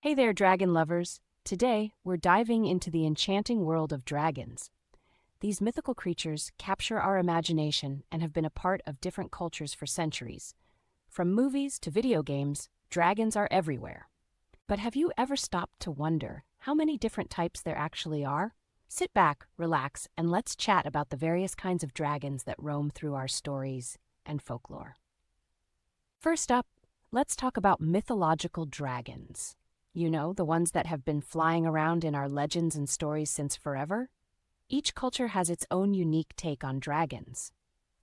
Hey there, dragon lovers! Today, we're diving into the enchanting world of dragons. These mythical creatures capture our imagination and have been a part of different cultures for centuries. From movies to video games, dragons are everywhere. But have you ever stopped to wonder how many different types there actually are? Sit back, relax, and let's chat about the various kinds of dragons that roam through our stories and folklore. First up, let's talk about mythological dragons. You know, the ones that have been flying around in our legends and stories since forever? Each culture has its own unique take on dragons.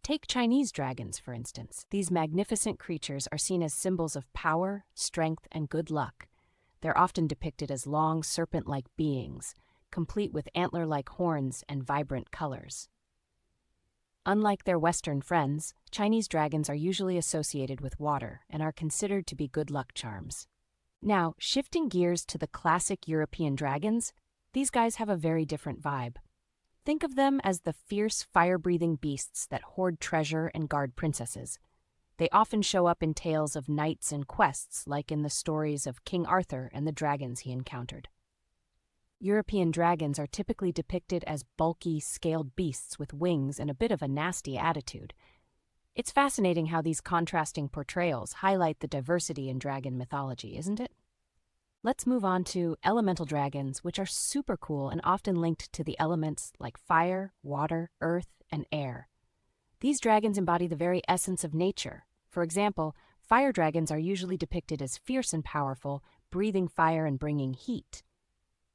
Take Chinese dragons, for instance. These magnificent creatures are seen as symbols of power, strength, and good luck. They're often depicted as long, serpent-like beings, complete with antler-like horns and vibrant colors. Unlike their Western friends, Chinese dragons are usually associated with water and are considered to be good luck charms. Now, shifting gears to the classic European dragons, these guys have a very different vibe. Think of them as the fierce, fire-breathing beasts that hoard treasure and guard princesses. They often show up in tales of knights and quests, like in the stories of King Arthur and the dragons he encountered. European dragons are typically depicted as bulky, scaled beasts with wings and a bit of a nasty attitude. It's fascinating how these contrasting portrayals highlight the diversity in dragon mythology, isn't it? Let's move on to elemental dragons, which are super cool and often linked to the elements like fire, water, earth, and air. These dragons embody the very essence of nature. For example, fire dragons are usually depicted as fierce and powerful, breathing fire and bringing heat.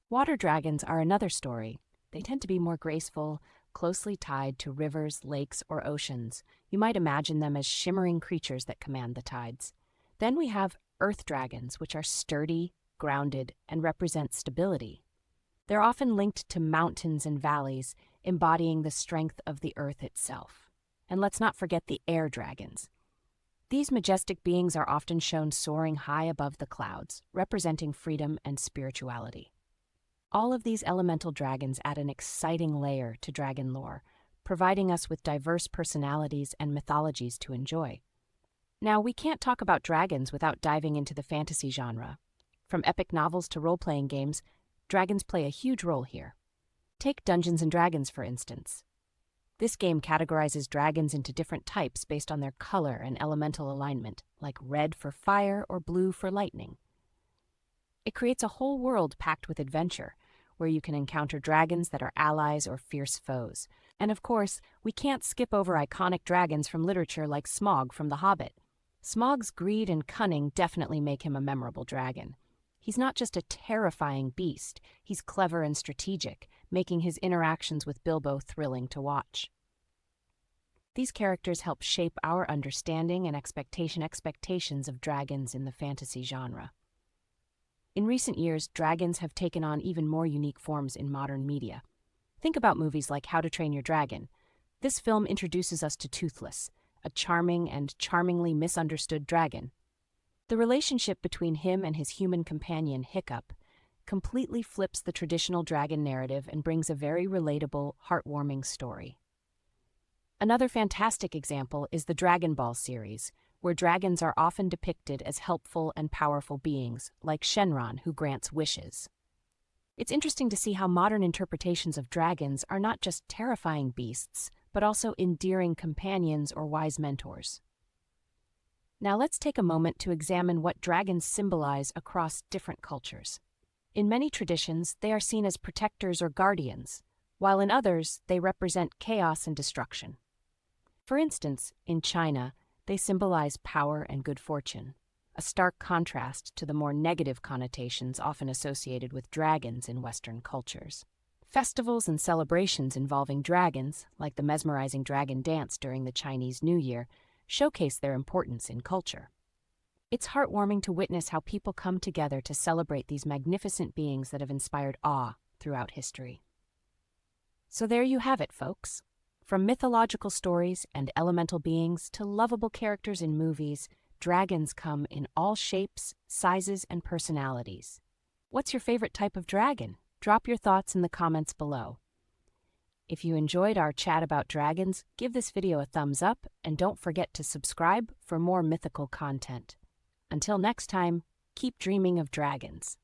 Water dragons are another story. They tend to be more graceful, closely tied to rivers, lakes, or oceans. You might imagine them as shimmering creatures that command the tides. Then we have earth dragons, which are sturdy, grounded, and represent stability. They're often linked to mountains and valleys, embodying the strength of the earth itself. And let's not forget the air dragons. These majestic beings are often shown soaring high above the clouds, representing freedom and spirituality. All of these elemental dragons add an exciting layer to dragon lore, providing us with diverse personalities and mythologies to enjoy. Now, we can't talk about dragons without diving into the fantasy genre. From epic novels to role-playing games, dragons play a huge role here. Take Dungeons & Dragons, for instance. This game categorizes dragons into different types based on their color and elemental alignment, like red for fire or blue for lightning. It creates a whole world packed with adventure, where you can encounter dragons that are allies or fierce foes. And of course, we can't skip over iconic dragons from literature like Smaug from The Hobbit. Smaug's greed and cunning definitely make him a memorable dragon. He's not just a terrifying beast, he's clever and strategic, making his interactions with Bilbo thrilling to watch. These characters help shape our understanding and expectations of dragons in the fantasy genre. In recent years, dragons have taken on even more unique forms in modern media. Think about movies like How to Train Your Dragon. This film introduces us to Toothless, a charming and charmingly misunderstood dragon. The relationship between him and his human companion, Hiccup, completely flips the traditional dragon narrative and brings a very relatable, heartwarming story. Another fantastic example is the Dragon Ball series, where dragons are often depicted as helpful and powerful beings, like Shenron, who grants wishes. It's interesting to see how modern interpretations of dragons are not just terrifying beasts, but also endearing companions or wise mentors. Now let's take a moment to examine what dragons symbolize across different cultures. In many traditions, they are seen as protectors or guardians, while in others, they represent chaos and destruction. For instance, in China, they symbolize power and good fortune, a stark contrast to the more negative connotations often associated with dragons in Western cultures. Festivals and celebrations involving dragons, like the mesmerizing dragon dance during the Chinese New Year, showcase their importance in culture. It's heartwarming to witness how people come together to celebrate these magnificent beings that have inspired awe throughout history. So there you have it, folks. From mythological stories and elemental beings to lovable characters in movies, dragons come in all shapes, sizes, and personalities. What's your favorite type of dragon? Drop your thoughts in the comments below. If you enjoyed our chat about dragons, give this video a thumbs up and don't forget to subscribe for more mythical content. Until next time, keep dreaming of dragons.